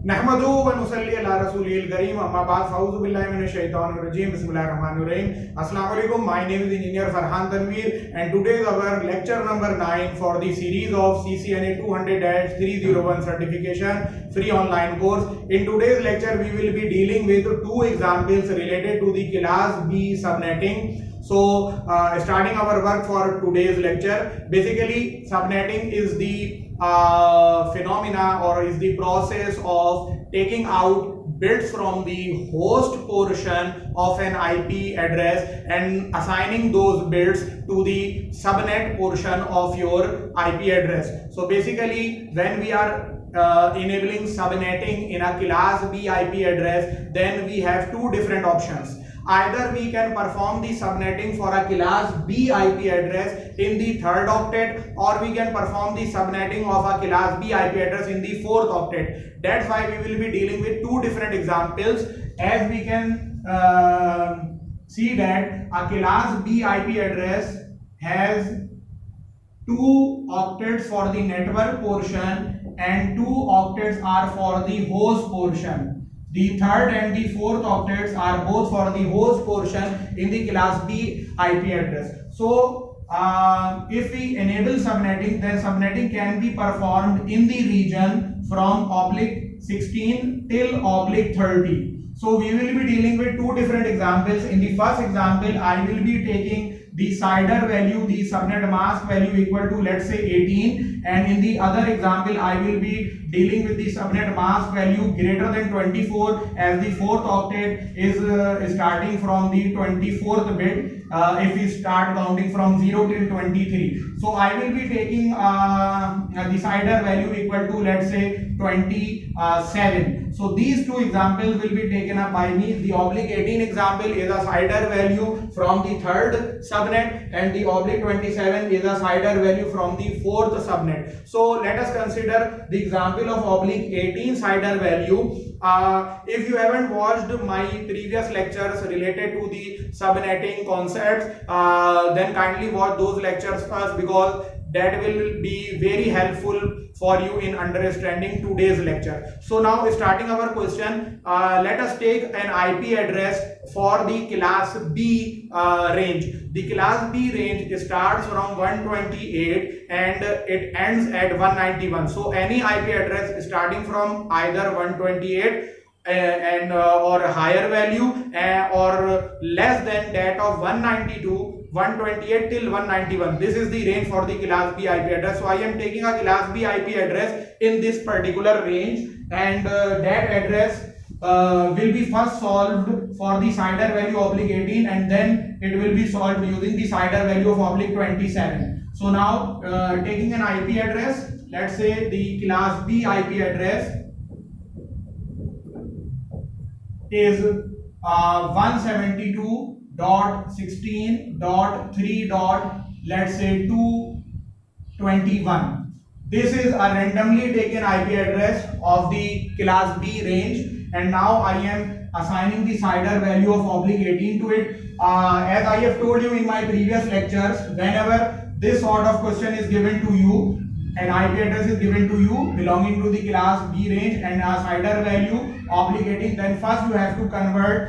नहमदु व नुसल्ली अला रसूलिल करीम अम्मा बाद फ़अऊज़ु बिल्लाहि मिनश शैतानिर रजीम बिस्मिल्लाहिर रहमानिर रहीम अस्सलामु अलैकुम my name is engineer Farhan Tanveer and today is our lecture number 9 for the series of CCNA 200-301 certification free online course. In today's lecture we will be dealing with two examples related to the class B subnetting. So starting our work for today's lecture, basically subnetting is the phenomena or is the process of taking out bits from the host portion of an IP address and assigning those bits to the subnet portion of your IP address. So basically when we are enabling subnetting in a class B IP address, then we have two different options. Either we can perform the subnetting for a class B IP address in the third octet, or we can perform the subnetting of a class B IP address in the fourth octet. That's why we will be dealing with two different examples. As we can see that a class B IP address has two octets for the network portion and two octets are for the host portion. The third and the fourth octets are both for the host portion in the class B IP address. So if we enable subnetting, then subnetting can be performed in the region from /16 till /30. So we will be dealing with two different examples. In the first example, I will be taking the CIDR value, the subnet mask value equal to, let's say, 18, and in the other example I will be dealing with the subnet mask value greater than 24, as the fourth octet is starting from the 24th bit if we start counting from 0 till 23. So I will be taking the CIDR value equal to, let's say, 27. So these two examples will be taken up by me. The /18 example is a CIDR value from the third subnet, and the /27 is a CIDR value from the fourth subnet. So let us consider the example of /18 CIDR value. If you haven't watched my previous lectures related to the subnetting concepts, then kindly watch those lectures first, because that will be very helpful for you in understanding today's lecture. So now, starting our question, let us take an IP address for the class B range. The class B range starts from 128 and it ends at 191. So any IP address starting from either 128 and or higher value or less than that of 128 till 191, this is the range for the class B IP address. So I am taking a class B IP address in this particular range, and that address will be first solved for the CIDR value /18, and then it will be solved using the CIDR value of /27. So now taking an IP address, let's say the class B IP address is 172.16.3. let's say 221. This is a randomly taken IP address of the class B range, and now I am assigning the CIDR value of /18 to it. As I have told you in my previous lectures, whenever this sort of question is given to you, an IP address is given to you belonging to the class B range and a CIDR value /18, then first you have to convert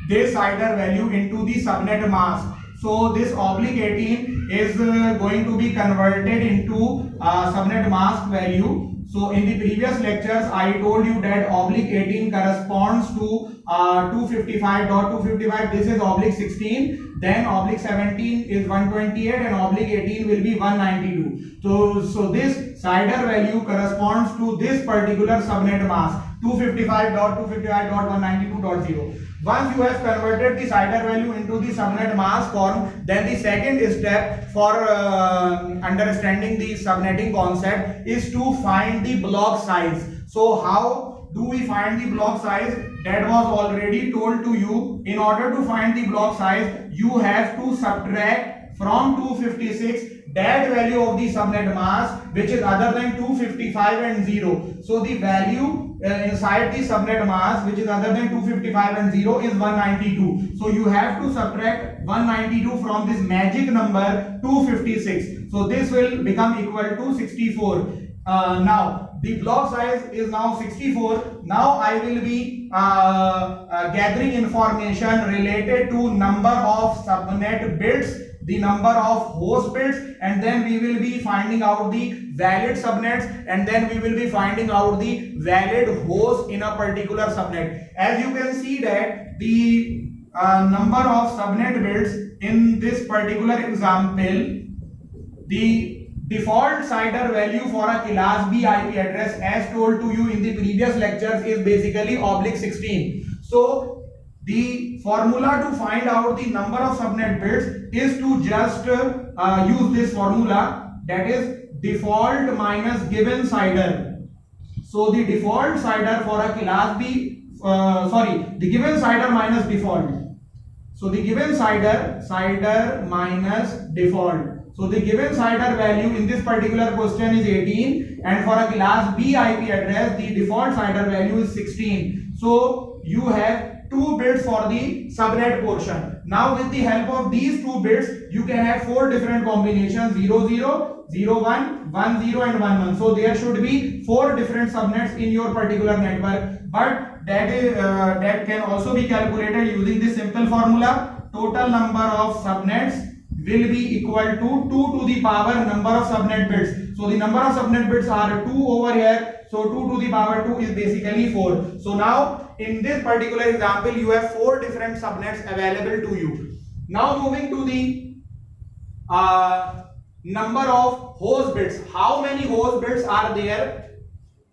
this CIDR value into the subnet mask. So this /18 is going to be converted into subnet mask value. So in the previous lectures I told you that /18 corresponds to 255.255. this is /16. Then /17 is 128 and /18 will be 192. So this CIDR value corresponds to this particular subnet mask 255.255.192.0. Once you have converted the CIDR value into the subnet mask form, then the second step for understanding the subnetting concept is to find the block size. So how do we find the block size? That was already told to you. In order to find the block size, you have to subtract from 256 that value of the subnet mask which is other than 255 and 0. So the value inside the subnet mask which is other than 255 and 0 is 192. So you have to subtract 192 from this magic number 256. So this will become equal to 64. Now the block size is now 64. Now I will be gathering information related to number of subnet bits, the number of host bits, and then we will be finding out the valid subnets, and then we will be finding out the valid host in a particular subnet. As you can see that the number of subnet bits in this particular example, the default CIDR value for a class B IP address, as told to you in the previous lectures, is basically /16. So the formula to find out the number of subnet bits is to just use this formula, that is default minus given CIDR. So the default CIDR for a class B, the given CIDR minus default. So the given CIDR minus default. So the given CIDR value in this particular question is 18, and for a class B IP address the default CIDR value is 16. So you have 2 bits for the subnet portion. Now with the help of these 2 bits you can have 4 different combinations: 00, 01, 10 and 11. So there should be 4 different subnets in your particular network, but that can also be calculated using this simple formula. Total number of subnets will be equal to 2 to the power number of subnet bits. So the number of subnet bits are 2 over here. So 2 to the power 2 is basically 4. So now in this particular example you have 4 different subnets available to you. Now moving to the number of host bits. How many host bits are there?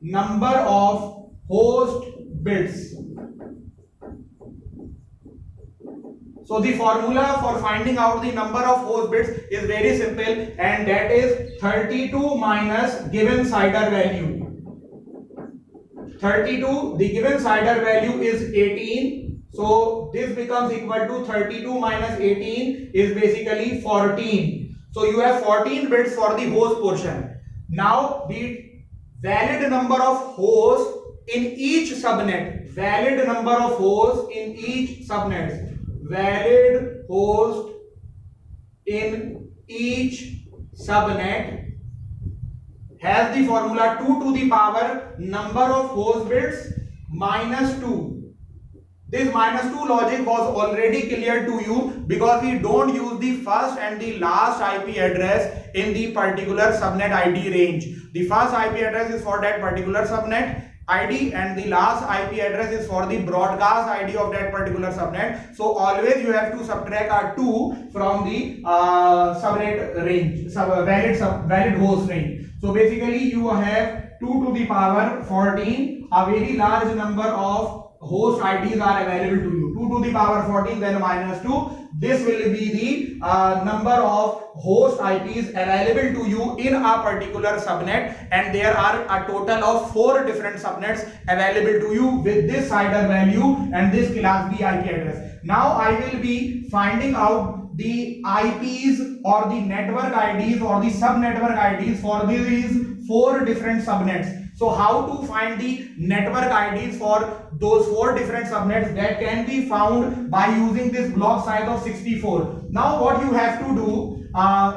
Number of host bits. So the formula for finding out the number of host bits is very simple, and that is 32 minus given CIDR value. 32, the given CIDR value is 18. So this becomes equal to 32 minus 18 is basically 14. So you have 14 bits for the host portion. Now the valid number of hosts in each subnet. Valid number of hosts in each subnet. Valid host in each subnet has the formula 2 to the power number of host bits minus 2. This minus 2 logic was already clear to you because we don't use the first and the last IP address in the particular subnet ID range. The first IP address is for that particular subnet ID and the last IP address is for the broadcast ID of that particular subnet. So always you have to subtract a 2 from the subnet range, valid host range. So basically you have 2 to the power 14, a very large number of host IDs are available to you. 2 to the power 14 then minus 2. This will be the number of host IPs available to you in a particular subnet, and there are a total of 4 different subnets available to you with this CIDR value and this class B IP address. Now I will be finding out the IPs or the network IDs or the subnetwork IDs for these 4 different subnets. So how to find the network IDs for those 4 different subnets? That can be found by using this block size of 64. Now what you have to do,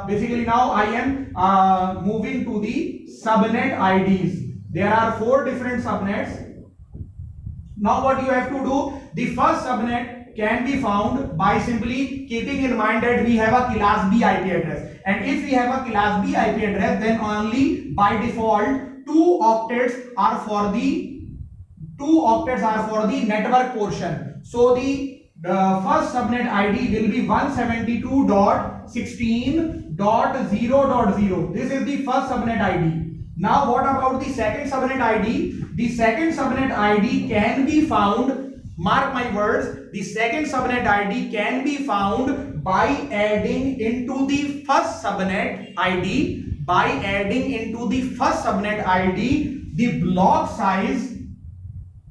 basically now I am moving to the subnet IDs. There are 4 different subnets. Now what you have to do, the first subnet can be found by simply keeping in mind that we have a class B IP address, and if we have a class B IP address, then only by default 2 octets are for the network portion. So the first subnet ID will be 172.16.0.0. This is the first subnet ID. Now what about the second subnet ID? The second subnet ID can be found, mark my words, the second subnet ID can be found by adding into the first subnet ID, the block size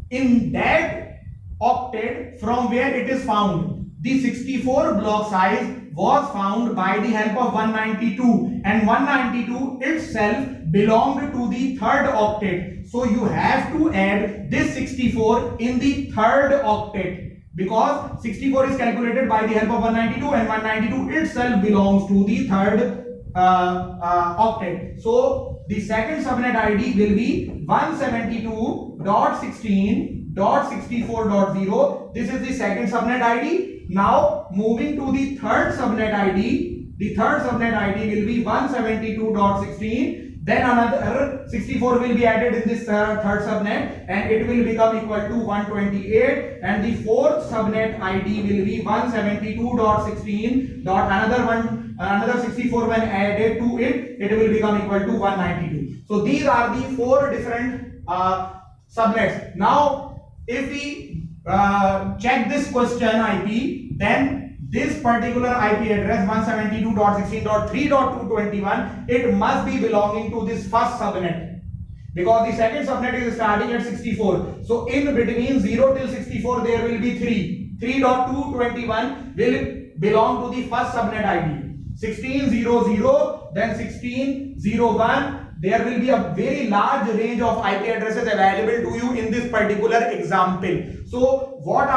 in that octet from where it is found. The 64 block size was found by the help of 192, and 192 itself belonged to the third octet. So you have to add this 64 in the third octet, because 64 is calculated by the help of 192 and 192 itself belongs to the third octet. So the second subnet ID will be 172.16.64.0. This is the second subnet ID. Now moving to the third subnet ID. The third subnet ID will be 172.16. Then another 64 will be added in this third subnet, and it will become equal to 128. And the fourth subnet ID will be 172.16. Another 64 when added to it, it will become equal to 192. So these are the four different subnets. Now, if we check this question IP, then this particular IP address 172.16.3.221, it must be belonging to this first subnet, because the second subnet is starting at 64. So in between 0 till 64 there will be 3.221 will belong to the first subnet ID. 1600, then 1601. There will be a very large range of IP addresses available to you in this particular example. So what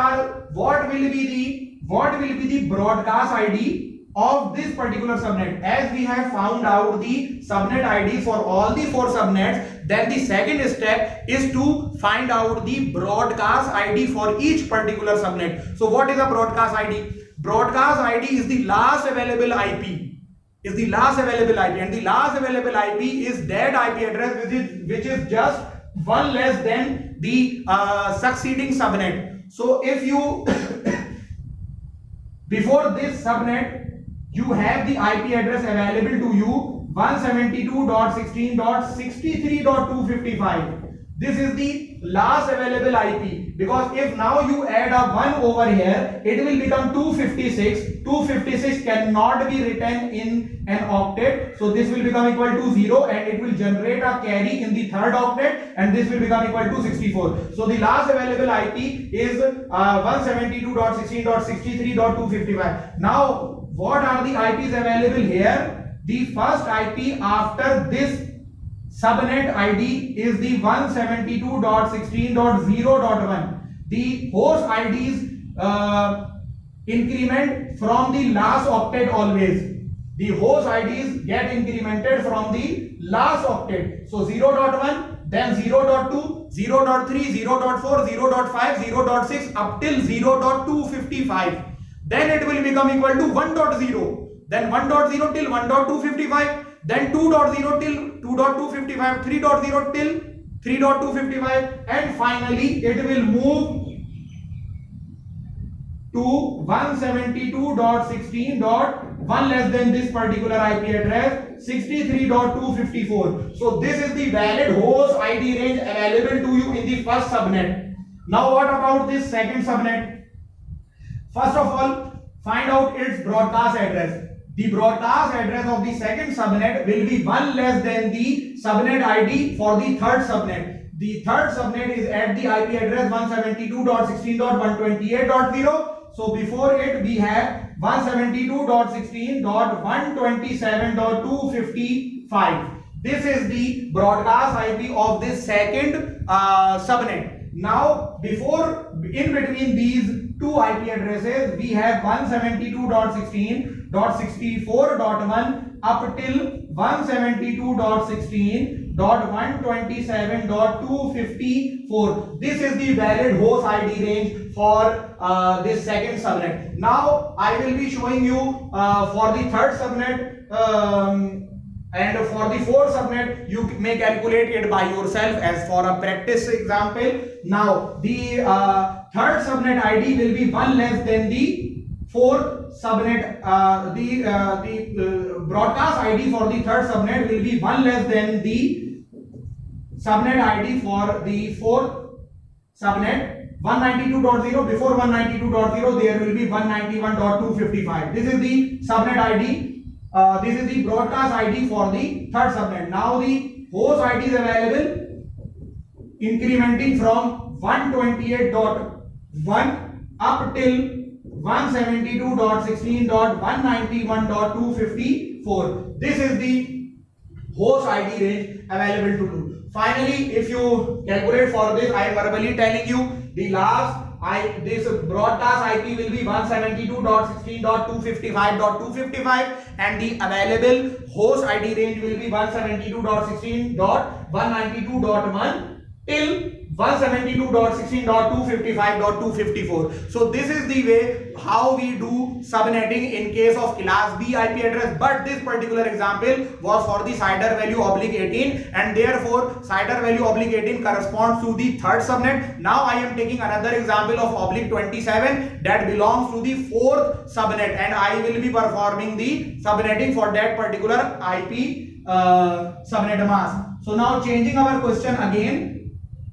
will be the broadcast ID of this particular subnet? As we have found out the subnet ID for all the four subnets, then the second step is to find out the broadcast ID for each particular subnet. So what is a broadcast ID? Broadcast ID is the last available IP. And the last available IP is that IP address which is just one less than the succeeding subnet. So if you before this subnet you have the IP address available to you 172.16.63.255. This is the last available IP, because if now you add a 1 over here, it will become 256. 256 cannot be written in an octet, so this will become equal to 0, and it will generate a carry in the third octet, and this will become equal to 64. So the last available IP is 172.16.63.255. Now what are the IPs available here? The first IP after this subnet ID is the 172.16.0.1. The host IDs increment from the last octet always. The host IDs get incremented from the last octet. So 0.1, then 0.2, 0.3, 0.4, 0.5, 0.6 up till 0.255. Then it will become equal to 1.0. Then 1.0 till 1.255. Then 2.0 till 2.255, 3.0 till 3.255, and finally it will move to 172.16.1 less than this particular IP address 63.254. So this is the valid host ID range available to you in the first subnet. Now what about this second subnet? First of all, find out its broadcast address. The broadcast address of the second subnet will be one less than the subnet ID for the third subnet. The third subnet is at the IP address 172.16.128.0. So before it we have 172.16.127.255. This is the broadcast IP of this second subnet. Now in between these two IP addresses we have 172.16.64.1 up till 172.16.127.254. This is the valid host ID range for this second subnet. Now I will be showing you for the third subnet and for the fourth subnet you may calculate it by yourself as for a practice example. Now the third subnet ID will be one less than the fourth subnet. The broadcast ID for the third subnet will be one less than the subnet ID for the fourth subnet. 192.0, before 192.0 there will be 191.255. This is the subnet ID. This is the broadcast ID for the third subnet. Now the host ID is available incrementing from 128.1 up till 172.16.191.254. This is the host ID range available to do. Finally, if you calculate for this, I am verbally telling you the last this broadcast IP will be 172.16.255.255 and the available host ID range will be 172.16.192.1 till 172.16.255.254. So this is the way how we do subnetting in case of class B IP address, but this particular example was for the CIDR value oblique 18 and therefore CIDR value oblique 18 corresponds to the third subnet. Now I am taking another example of oblique 27 that belongs to the fourth subnet and I will be performing the subnetting for that particular IP subnet mask. So now changing our question again.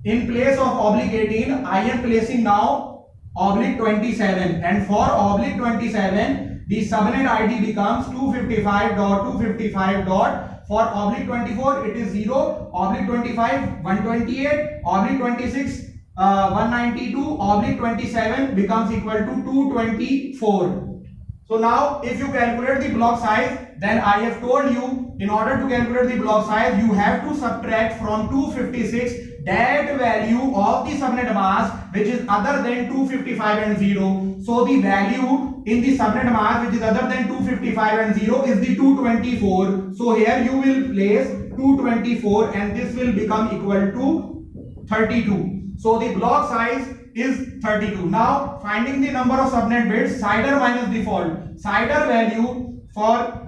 In place of oblique 18, I am placing now oblique 27 and for oblique 27, the subnet ID becomes 255.255. For oblique 24, it is 0, oblique 25, 128, oblique 26, 192, oblique 27 becomes equal to 224. So now if you calculate the block size, then I have told you in order to calculate the block size, you have to subtract from 256 that value of the subnet mask which is other than 255 and 0. So the value in the subnet mask which is other than 255 and 0 is the 224. So here you will place 224 and this will become equal to 32. So the block size is 32. Now finding the number of subnet bits, CIDR minus default. CIDR value for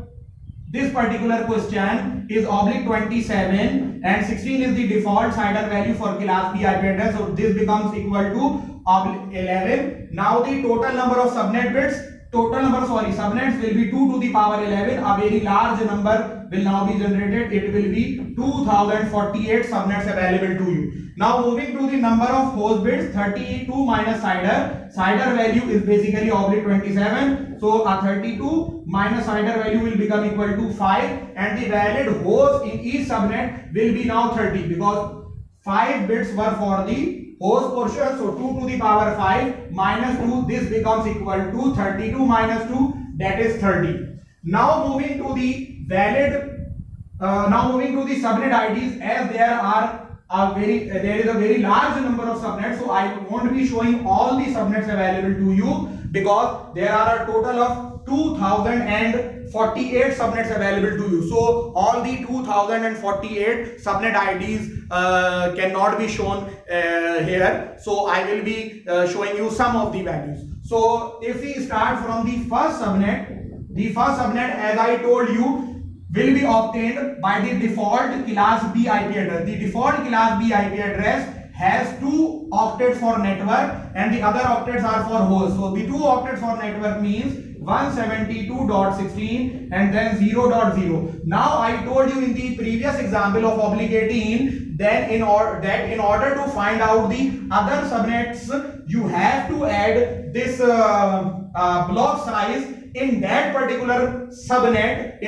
this particular question is oblique 27 and 16 is the default CIDR value for class B IP address. So this becomes equal to oblique 11. Now the total number of subnet bits, subnets will be 2 to the power 11. A very large number will now be generated. It will be 2048 subnets available to you. Now moving to the number of host bits, 32 minus CIDR. CIDR value is basically oblique 27. So a 32 minus CIDR value will become equal to 5 and the valid host in each subnet will be now 30 because 5 bits were for the host portion. So 2 to the power 5 minus 2, this becomes equal to 32 minus 2, that is 30. Now moving to the subnet IDs, as there is a very large number of subnets, so I won't be showing all the subnets available to you because there are a total of 2048 subnets available to you. So all the 2048 subnet IDs cannot be shown here. So I will be showing you some of the values. So if we start from the first subnet, as I told you, will be obtained by the default class B IP address. The default class B IP address has 2 octets for network and the other octets are for host. So the 2 octets for network means 172.16 and then 0.0. Now I told you in the previous example of oblique 18 then in order to find out the other subnets, you have to add this block size in that particular subnet,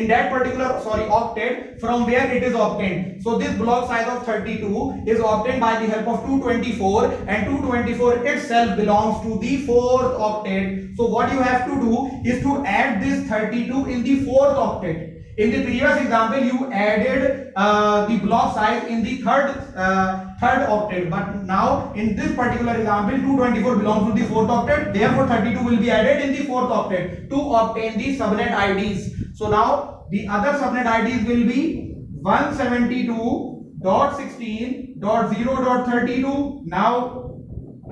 octet from where it is obtained. So this block size of 32 is obtained by the help of 224 and 224 itself belongs to the 4th octet. So what you have to do is to add this 32 in the 4th octet. In the previous example, you added the block size in the third octet, but now in this particular example, 224 belongs to the 4th octet. Therefore, 32 will be added in the 4th octet to obtain the subnet IDs. So now the other subnet IDs will be 172.16.0.32. Now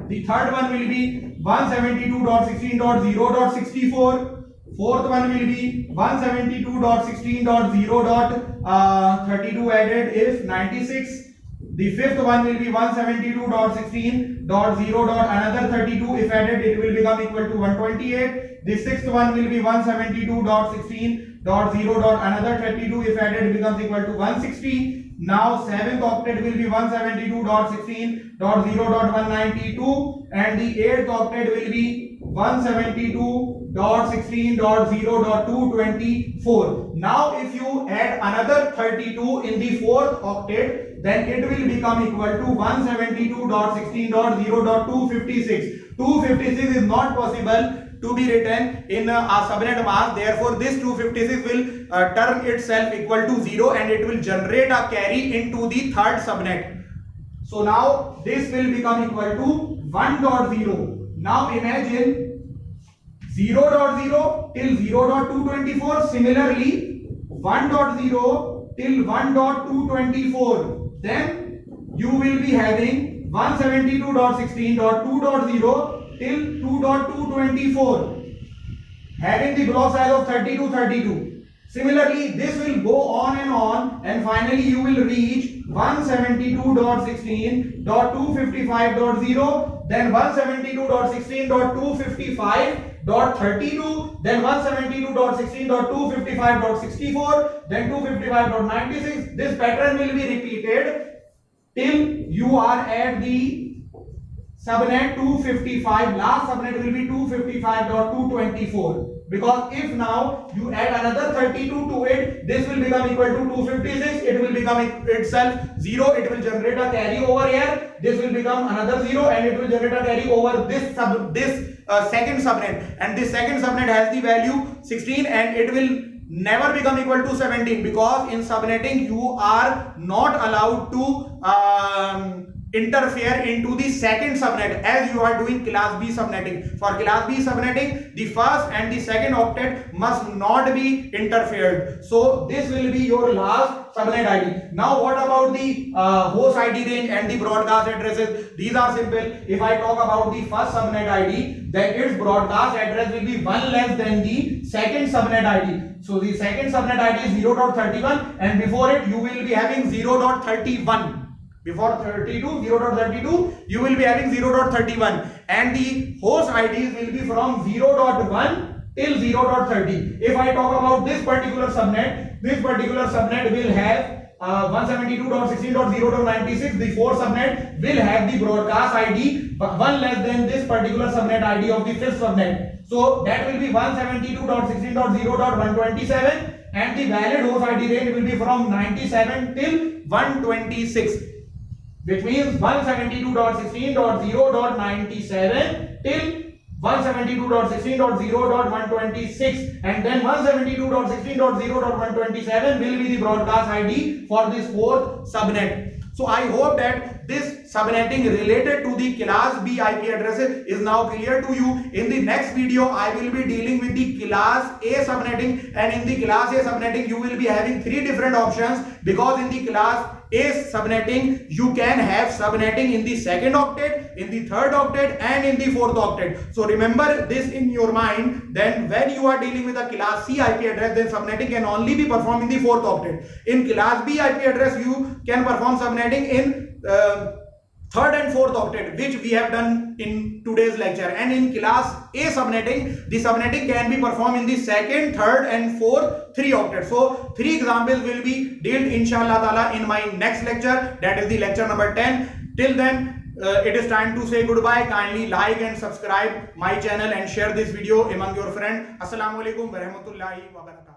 the third one will be 172.16.0.64. Fourth one will be 172.16.0.32 added is 96. The fifth one will be 172.16.0. Another 32 if added it will become equal to 128. The sixth one will be 172.16.0. Another 32 if added it becomes equal to 160. Now 7th octet will be 172.16.0.192 and the 8th octet will be 172.16.0.224. Now if you add another 32 in the 4th octet, then it will become equal to 172.16.0.256. 256 is not possible to be written in a subnet mask. Therefore, this 256 will turn itself equal to 0 and it will generate a carry into the third subnet. So now this will become equal to 1.0. Now imagine 0.0 till 0.224. Similarly, 1.0 till 1.224. Then you will be having 172.16.2.0 till 2.224. Having the block size of 32. Similarly, this will go on, and finally you will reach 172.16.255.0, then 172.16.255.32, then 172.16.255.64, then 255.96. This pattern will be repeated till you are at the subnet 255. Last subnet will be 255.224. Because if now you add another 32 to it, this will become equal to 256. It will become itself 0. It will generate a carry over here. This will become another 0, and it will generate a carry over this second subnet. And this second subnet has the value 16, and it will never become equal to 17, because in subnetting you are not allowed to interfere into the second subnet as you are doing class B subnetting. For class B subnetting, the first and the second octet must not be interfered. So this will be your last subnet ID. Now what about the host ID range and the broadcast addresses? These are simple. If I talk about the first subnet ID, then its broadcast address will be one less than the second subnet ID. So the second subnet ID is 0.31, and before it you will be having 0.31. Before 0.32, you will be having 0.31, and the host IDs will be from 0.1 till 0.30. If I talk about this particular subnet will have 172.16.0.96. The fourth subnet will have the broadcast ID one less than this particular subnet ID of the fifth subnet. So that will be 172.16.0.127, and the valid host ID range will be from 97 till 126. Which means 172.16.0.97 till 172.16.0.126, and then 172.16.0.127 will be the broadcast ID for this fourth subnet. So I hope that this subnetting related to the class B IP addresses is now clear to you. In the next video, I will be dealing with the class A subnetting, and in the class A subnetting you will be having three different options, because in the class A subnetting you can have subnetting in the second octet, in the third octet, and in the fourth octet. So remember this in your mind. Then when you are dealing with a class C IP address, then subnetting can only be performed in the fourth octet. In class B IP address you can perform subnetting in third and fourth octet, which we have done in today's lecture. And in class A subnetting, the subnetting can be performed in the second, third, and fourth three octets. So three examples will be dealt inshallah ta'ala in my next lecture, that is the lecture number 10. Till then, it is time to say goodbye. Kindly like and subscribe my channel and share this video among your friends. Assalamu alaikum wa rahmatullahi wa barakatuh.